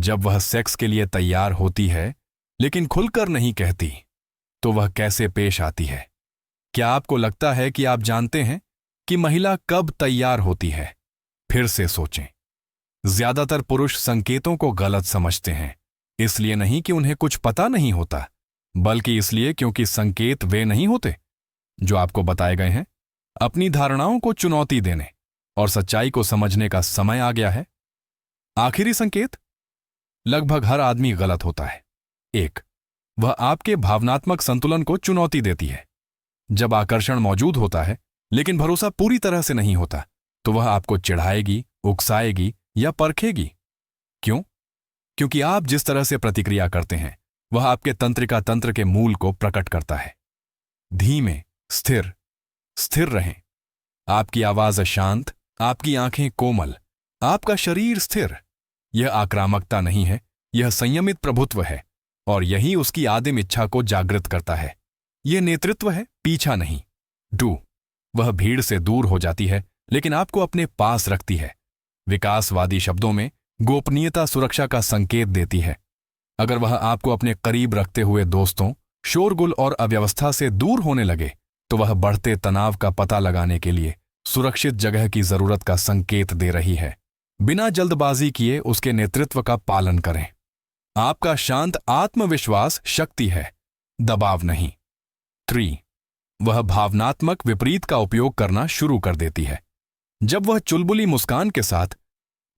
जब वह सेक्स के लिए तैयार होती है लेकिन खुलकर नहीं कहती, तो वह कैसे पेश आती है? क्या आपको लगता है कि आप जानते हैं कि महिला कब तैयार होती है? फिर से सोचें। ज्यादातर पुरुष संकेतों को गलत समझते हैं, इसलिए नहीं कि उन्हें कुछ पता नहीं होता, बल्कि इसलिए क्योंकि संकेत वे नहीं होते जो आपको बताए गए हैं। अपनी धारणाओं को चुनौती देने और सच्चाई को समझने का समय आ गया है। आखिरी संकेत लगभग हर आदमी गलत होता है। 1. वह आपके भावनात्मक संतुलन को चुनौती देती है। जब आकर्षण मौजूद होता है लेकिन भरोसा पूरी तरह से नहीं होता, तो वह आपको चिढ़ाएगी, उकसाएगी या परखेगी। क्यों? क्योंकि आप जिस तरह से प्रतिक्रिया करते हैं वह आपके तंत्रिका तंत्र के मूल को प्रकट करता है। धीमे, स्थिर रहें। आपकी आवाज शांत, आपकी आंखें कोमल, आपका शरीर स्थिर। यह आक्रामकता नहीं है, यह संयमित प्रभुत्व है, और यही उसकी आदिम इच्छा को जागृत करता है। यह नेतृत्व है, पीछा नहीं। 2. वह भीड़ से दूर हो जाती है लेकिन आपको अपने पास रखती है। विकासवादी शब्दों में गोपनीयता सुरक्षा का संकेत देती है। अगर वह आपको अपने करीब रखते हुए दोस्तों, शोरगुल और अव्यवस्था से दूर होने लगे, तो वह बढ़ते तनाव का पता लगाने के लिए सुरक्षित जगह की जरूरत का संकेत दे रही है। बिना जल्दबाजी किए उसके नेतृत्व का पालन करें। आपका शांत आत्मविश्वास शक्ति है, दबाव नहीं। 3. वह भावनात्मक विपरीत का उपयोग करना शुरू कर देती है। जब वह चुलबुली मुस्कान के साथ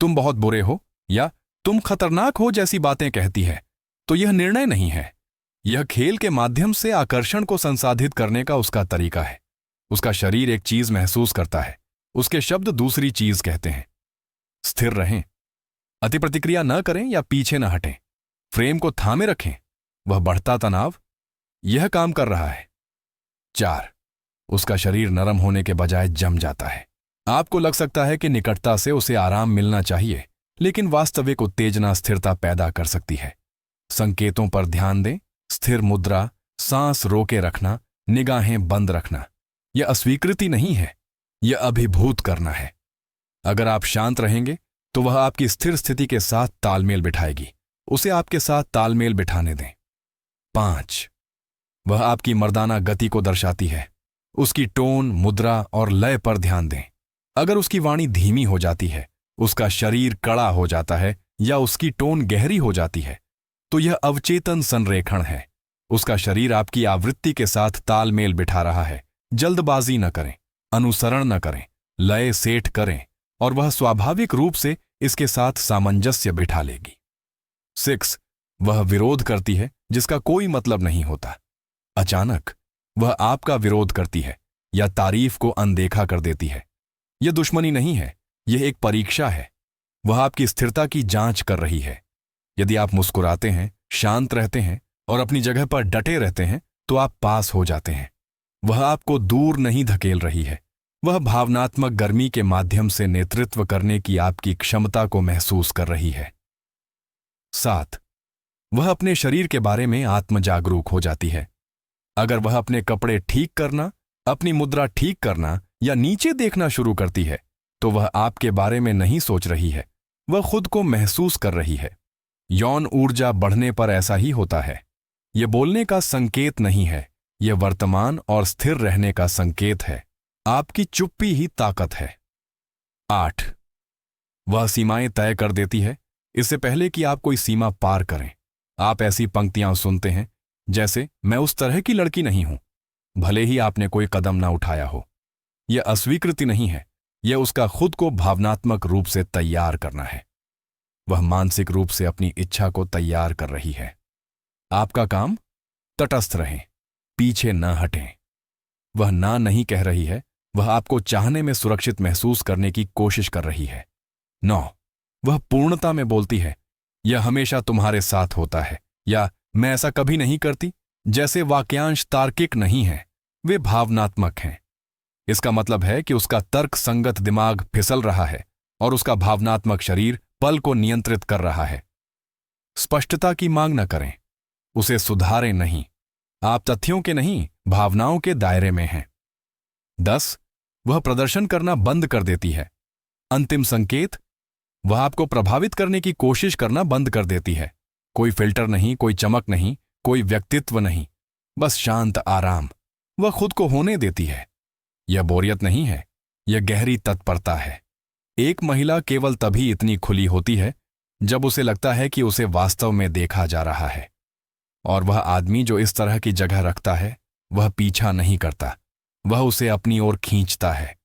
तुम बहुत बुरे हो या तुम खतरनाक हो जैसी बातें कहती है, तो यह निर्णय नहीं है। यह खेल के माध्यम से आकर्षण को संसाधित करने का उसका तरीका है। उसका शरीर एक चीज महसूस करता है, उसके शब्द दूसरी चीज कहते हैं। स्थिर रहें, अति प्रतिक्रिया न करें या पीछे न हटें। फ्रेम को थामे रखें। वह बढ़ता तनाव यह काम कर रहा है। 4. उसका शरीर नरम होने के बजाय जम जाता है। आपको लग सकता है कि निकटता से उसे आराम मिलना चाहिए, लेकिन वास्तविक उत्तेजना स्थिरता पैदा कर सकती है। संकेतों पर ध्यान दें। स्थिर मुद्रा, सांस रोके रखना, निगाहें बंद रखना। यह अस्वीकृति नहीं है, यह अभिभूत करना है। अगर आप शांत रहेंगे तो वह आपकी स्थिर स्थिति के साथ तालमेल बिठाएगी। उसे आपके साथ तालमेल बिठाने दें। 5. वह आपकी मर्दाना गति को दर्शाती है। उसकी टोन, मुद्रा और लय पर ध्यान दें। अगर उसकी वाणी धीमी हो जाती है, उसका शरीर कड़ा हो जाता है या उसकी टोन गहरी हो जाती है, तो यह अवचेतन संरेखण है। उसका शरीर आपकी आवृत्ति के साथ तालमेल बिठा रहा है। जल्दबाजी न करें, अनुसरण न करें, लय सेट करें और वह स्वाभाविक रूप से इसके साथ सामंजस्य बिठा लेगी। 6. वह विरोध करती है जिसका कोई मतलब नहीं होता। अचानक वह आपका विरोध करती है या तारीफ को अनदेखा कर देती है। यह दुश्मनी नहीं है, यह एक परीक्षा है। वह आपकी स्थिरता की जांच कर रही है। यदि आप मुस्कुराते हैं, शांत रहते हैं और अपनी जगह पर डटे रहते हैं, तो आप पास हो जाते हैं। वह आपको दूर नहीं धकेल रही है। वह भावनात्मक गर्मी के माध्यम से नेतृत्व करने की आपकी क्षमता को महसूस कर रही है। 7. वह अपने शरीर के बारे में आत्मजागरूक हो जाती है। अगर वह अपने कपड़े ठीक करना, अपनी मुद्रा ठीक करना या नीचे देखना शुरू करती है, तो वह आपके बारे में नहीं सोच रही है, वह खुद को महसूस कर रही है। यौन ऊर्जा बढ़ने पर ऐसा ही होता है। यह बोलने का संकेत नहीं है, यह वर्तमान और स्थिर रहने का संकेत है। आपकी चुप्पी ही ताकत है। 8. वह सीमाएं तय कर देती है इससे पहले कि आप कोई सीमा पार करें। आप ऐसी पंक्तियां सुनते हैं जैसे, मैं उस तरह की लड़की नहीं हूं, भले ही आपने कोई कदम ना उठाया हो। यह अस्वीकृति नहीं है, यह उसका खुद को भावनात्मक रूप से तैयार करना है। वह मानसिक रूप से अपनी इच्छा को तैयार कर रही है। आपका काम तटस्थ रहें, पीछे न हटें। वह ना नहीं कह रही है, वह आपको चाहने में सुरक्षित महसूस करने की कोशिश कर रही है। 9. वह पूर्णता में बोलती है, यह हमेशा तुम्हारे साथ होता है, या मैं ऐसा कभी नहीं करती। जैसे वाक्यांश तार्किक नहीं है, वे भावनात्मक हैं। इसका मतलब है कि उसका तर्क संगत दिमाग फिसल रहा है और उसका भावनात्मक शरीर पल को नियंत्रित कर रहा है। स्पष्टता की मांग न करें, उसे सुधारें नहीं। आप तथ्यों के नहीं, भावनाओं के दायरे में हैं। 10. वह प्रदर्शन करना बंद कर देती है। अंतिम संकेत, वह आपको प्रभावित करने की कोशिश करना बंद कर देती है। कोई फिल्टर नहीं, कोई चमक नहीं, कोई व्यक्तित्व नहीं, बस शांत आराम। वह खुद को होने देती है। यह बोरियत नहीं है, यह गहरी तत्परता है। एक महिला केवल तभी इतनी खुली होती है जब उसे लगता है कि उसे वास्तव में देखा जा रहा है। और वह आदमी जो इस तरह की जगह रखता है, वह पीछा नहीं करता, वह उसे अपनी ओर खींचता है।